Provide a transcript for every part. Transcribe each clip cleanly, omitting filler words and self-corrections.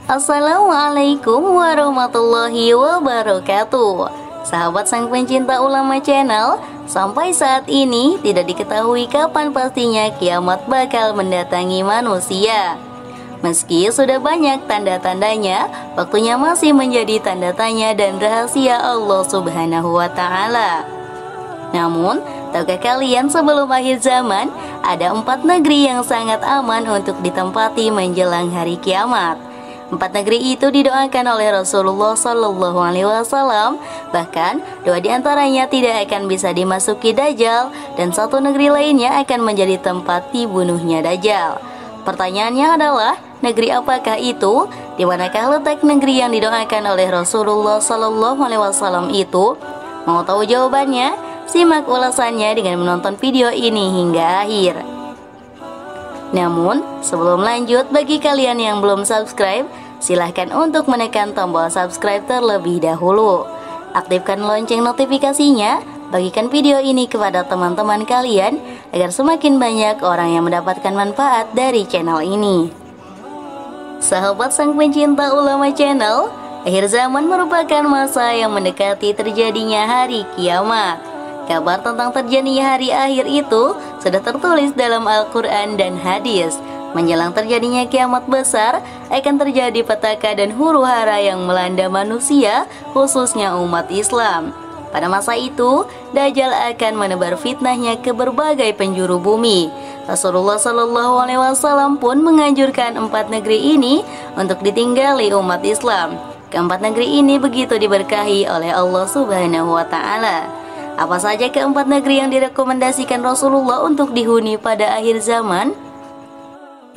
Assalamualaikum warahmatullahi wabarakatuh. Sahabat sang pencinta ulama channel, sampai saat ini tidak diketahui kapan pastinya kiamat bakal mendatangi manusia. Meski sudah banyak tanda-tandanya, waktunya masih menjadi tanda tanya dan rahasia Allah Subhanahu wa Ta'ala. Namun, tahukah kalian sebelum akhir zaman, ada 4 negeri yang sangat aman untuk ditempati menjelang hari kiamat. 4 negeri itu didoakan oleh Rasulullah Shallallahu Alaihi Wasallam. Bahkan 2 diantaranya tidak akan bisa dimasuki Dajjal, dan 1 negeri lainnya akan menjadi tempat dibunuhnya Dajjal. Pertanyaannya adalah, negeri apakah itu? Di manakah letak negeri yang didoakan oleh Rasulullah Shallallahu Alaihi Wasallam itu? Mau tahu jawabannya? Simak ulasannya dengan menonton video ini hingga akhir. Namun, sebelum lanjut, bagi kalian yang belum subscribe, silahkan untuk menekan tombol subscribe terlebih dahulu. Aktifkan lonceng notifikasinya, bagikan video ini kepada teman-teman kalian, agar semakin banyak orang yang mendapatkan manfaat dari channel ini. Sahabat sang pencinta ulama channel, akhir zaman merupakan masa yang mendekati terjadinya hari kiamat. Kabar tentang terjadinya hari akhir itu sudah tertulis dalam Al-Quran dan hadis. Menjelang terjadinya kiamat besar, akan terjadi petaka dan huru-hara yang melanda manusia, khususnya umat Islam. Pada masa itu, Dajjal akan menebar fitnahnya ke berbagai penjuru bumi. Rasulullah Shallallahu Alaihi Wasallam pun menganjurkan 4 negeri ini untuk ditinggali umat Islam. Keempat negeri ini begitu diberkahi oleh Allah Subhanahu wa Ta'ala. Apa saja keempat negeri yang direkomendasikan Rasulullah untuk dihuni pada akhir zaman?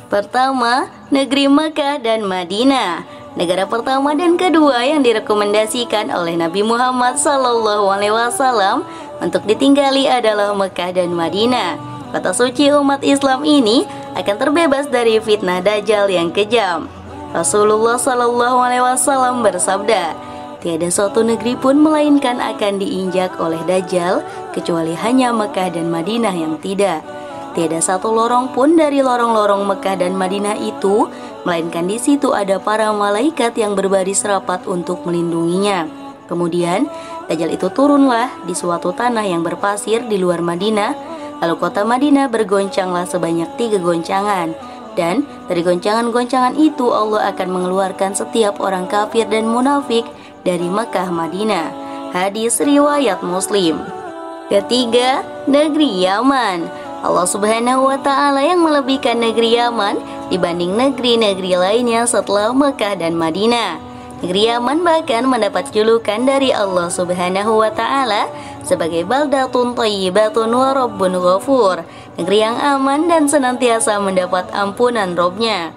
Pertama, negeri Mekah dan Madinah. Negara pertama dan kedua yang direkomendasikan oleh Nabi Muhammad SAW untuk ditinggali adalah Mekah dan Madinah. Kota suci umat Islam ini akan terbebas dari fitnah Dajjal yang kejam. Rasulullah SAW bersabda, tiada suatu negeri pun melainkan akan diinjak oleh Dajjal, kecuali hanya Mekah dan Madinah yang tidak. Tiada satu lorong pun dari lorong-lorong Mekah dan Madinah itu, melainkan di situ ada para malaikat yang berbaris rapat untuk melindunginya. Kemudian, Dajjal itu turunlah di suatu tanah yang berpasir di luar Madinah, lalu kota Madinah bergoncanglah sebanyak 3 goncangan. Dan dari goncangan-goncangan itu Allah akan mengeluarkan setiap orang kafir dan munafik dari Mekah Madinah. Hadis riwayat Muslim. Ketiga, negeri Yaman. Allah Subhanahu wa Ta'ala yang melebihkan negeri Yaman dibanding negeri-negeri lainnya setelah Mekah dan Madinah. Negeri Yaman bahkan mendapat julukan dari Allah Subhanahu wa Ta'ala sebagai baldatun thayyibatun wa rabbun ghafur, negeri yang aman dan senantiasa mendapat ampunan Robnya.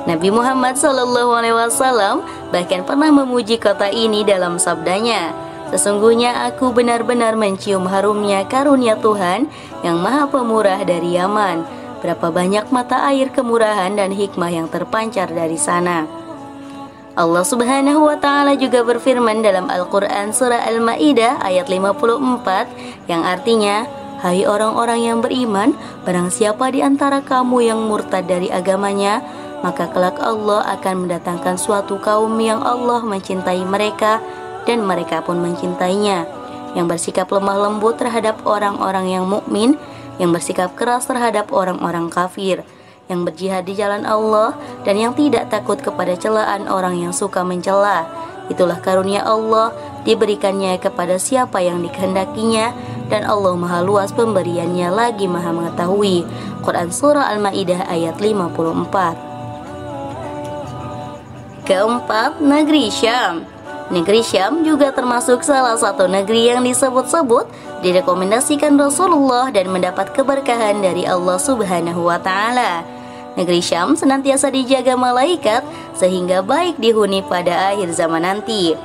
Nabi Muhammad SAW bahkan pernah memuji kota ini dalam sabdanya, sesungguhnya aku benar-benar mencium harumnya karunia Tuhan yang maha pemurah dari Yaman. Berapa banyak mata air kemurahan dan hikmah yang terpancar dari sana. Allah Subhanahu wa Ta'ala juga berfirman dalam Al-Quran surah Al-Ma'idah ayat 54 yang artinya, hai orang-orang yang beriman, barang siapa di antara kamu yang murtad dari agamanya, maka kelak Allah akan mendatangkan suatu kaum yang Allah mencintai mereka dan mereka pun mencintainya, yang bersikap lemah lembut terhadap orang-orang yang mukmin, yang bersikap keras terhadap orang-orang kafir, yang berjihad di jalan Allah dan yang tidak takut kepada celaan orang yang suka mencela. Itulah karunia Allah, diberikannya kepada siapa yang dikehendakinya, dan Allah maha luas pemberiannya lagi maha mengetahui. Quran surah Al-Ma'idah ayat 54. Keempat, negeri Syam. Negeri Syam juga termasuk salah satu negeri yang disebut-sebut direkomendasikan Rasulullah dan mendapat keberkahan dari Allah Subhanahu wa Ta'ala. Negeri Syam senantiasa dijaga malaikat sehingga baik dihuni pada akhir zaman nanti.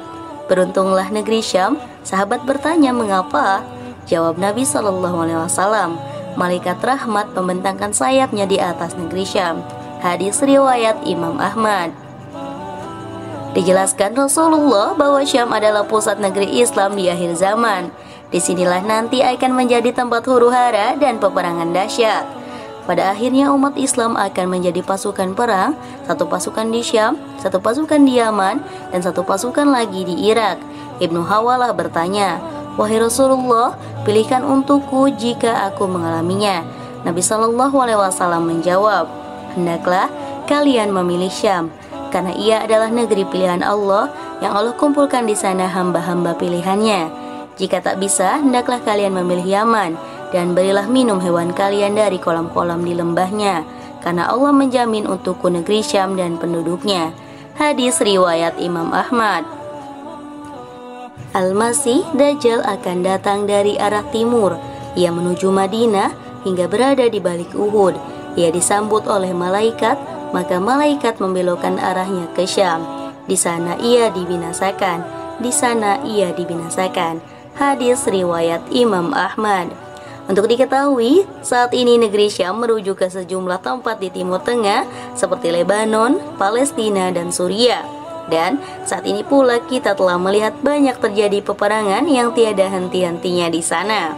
Beruntunglah negeri Syam. Sahabat bertanya mengapa? Jawab Nabi SAW, malaikat rahmat membentangkan sayapnya di atas negeri Syam. Hadis riwayat Imam Ahmad. Dijelaskan Rasulullah bahwa Syam adalah pusat negeri Islam di akhir zaman. Disinilah nanti akan menjadi tempat huru-hara dan peperangan dahsyat. Pada akhirnya umat Islam akan menjadi pasukan perang, satu pasukan di Syam, satu pasukan di Yaman, dan satu pasukan lagi di Irak. Ibnu Hawalah bertanya, "Wahai Rasulullah, pilihkan untukku jika aku mengalaminya." Nabi Shallallahu Alaihi Wasallam menjawab, "Hendaklah kalian memilih Syam, karena ia adalah negeri pilihan Allah yang Allah kumpulkan di sana hamba-hamba pilihannya. Jika tak bisa, hendaklah kalian memilih Yaman, dan berilah minum hewan kalian dari kolam-kolam di lembahnya, karena Allah menjamin untukku negeri Syam dan penduduknya." Hadis riwayat Imam Ahmad. Al-Masih Dajjal akan datang dari arah timur. Ia menuju Madinah hingga berada di balik Uhud. Ia disambut oleh malaikat, maka malaikat membelokkan arahnya ke Syam. Di sana ia dibinasakan, di sana ia dibinasakan. Hadis riwayat Imam Ahmad. Untuk diketahui, saat ini negeri Syam merujuk ke sejumlah tempat di Timur Tengah seperti Lebanon, Palestina, dan Suriah. Dan saat ini pula kita telah melihat banyak terjadi peperangan yang tiada henti-hentinya di sana.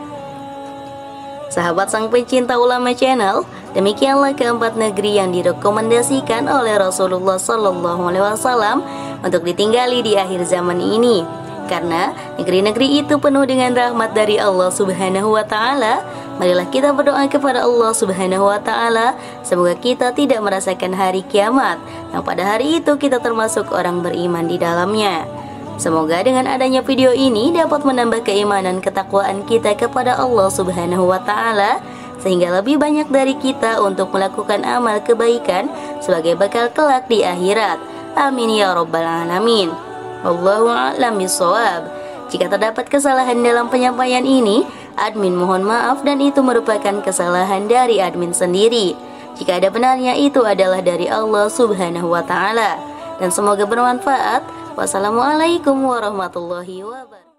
Sahabat sang pencinta ulama channel, demikianlah keempat negeri yang direkomendasikan oleh Rasulullah SAW untuk ditinggali di akhir zaman ini. Karena negeri-negeri itu penuh dengan rahmat dari Allah Subhanahu wa Ta'ala, marilah kita berdoa kepada Allah Subhanahu wa Ta'ala semoga kita tidak merasakan hari kiamat, yang pada hari itu kita termasuk orang beriman di dalamnya. Semoga dengan adanya video ini dapat menambah keimanan ketakwaan kita kepada Allah Subhanahu wa Ta'ala, sehingga lebih banyak dari kita untuk melakukan amal kebaikan sebagai bekal kelak di akhirat. Amin ya rabbal alamin. Wallahu a'lam bishawab. Jika terdapat kesalahan dalam penyampaian ini, admin mohon maaf dan itu merupakan kesalahan dari admin sendiri. Jika ada benarnya itu adalah dari Allah Subhanahu wa Ta'ala. Dan semoga bermanfaat. Wassalamualaikum warahmatullahi wabarakatuh.